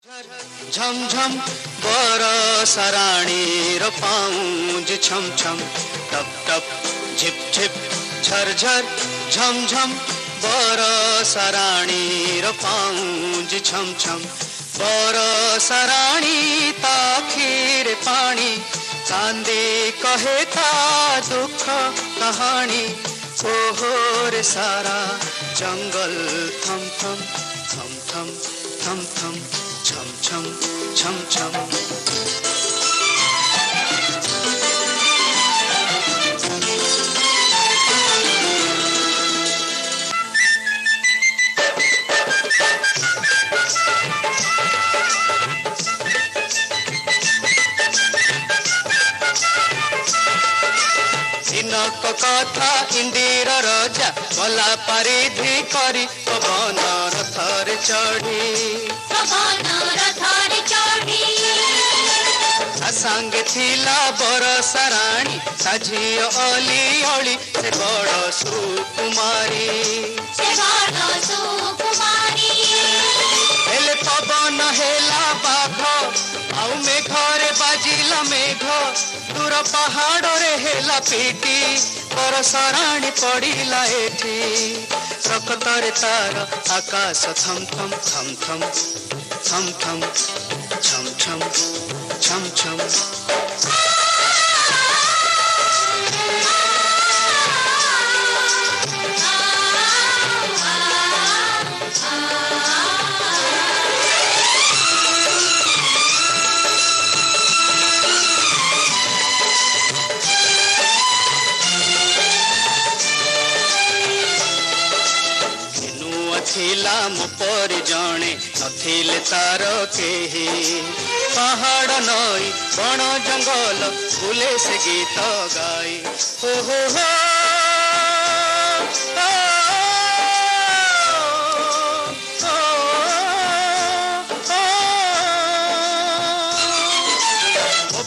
झम झम बरसराणी र पाउज छम छम टप टप झिप झिप झर झर झम झम बरसराणी र पाउज छम छम बरसराणी ताखिर पानी चांदी कहे ता दुख कहानी ओहोर सारा जंगल थम थम थम थम थम थम छम छम छम छम दिनक कथा इंदिर रजा भला परिधि करी पवन रथर चढ़ी संगे थिला बरसराणी साझी अली अली से बड़ सुकुमारी हेले पवन हेला बाघ आउ मेघरे बाजिला मेघ दूर पहाड़ रे हेला पीटी बरसराणी पड़िला एठी रक्तरे तार आकाश थम थम थम थम थम थम छम छम छम छम थिला मो पर जणे नथिले तार केही पहाड़ नई बण जंगल बुले से गीत गाई हो हो हो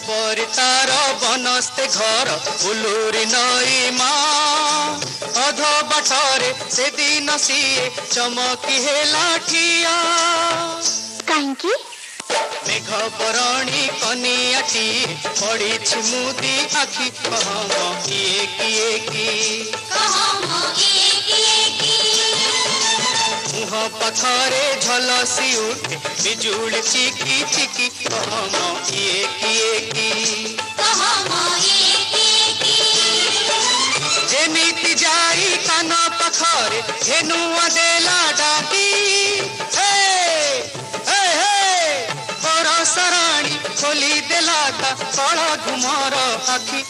पर तार बनस्ते घर बुलूरी नई माँ अध बाटरे से दिन सीए चमकी हेला ठिया काहेकि मेघ बरणी कनियाटी पड़ी मुदी आखि कहम किए किए की मुह पथरे झलसी उठे बिजुली चिकी चिकी कहम किए किए की जेमिति जाई कान पखरे धेनुआ देला डाकी हे हे हे बरसराणी खोली देला ता कला घुमर आखि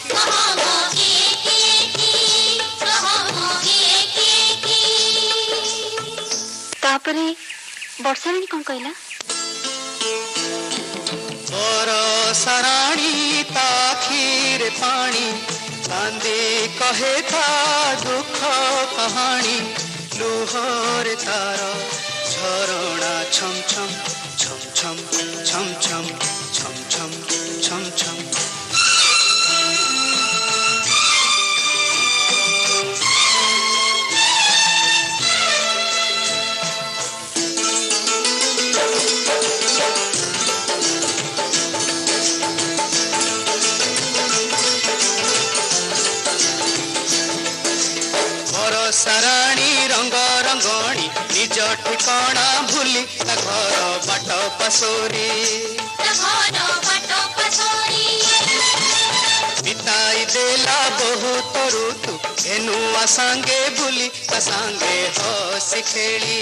तापरे बरसराणी कौन कहला बरसराणी ताखिर पानी चांदी कहे था दुख कहानी लुहर तार झरणा छम छम छम छम छम छम छम छम छम छम बरसराणी रंग रंगणी निज ठिकाना भूली घर बाट पसोरी बिताई देला बहुत ऋतु धेनुआ सांगे बुली सांगे हसी खेली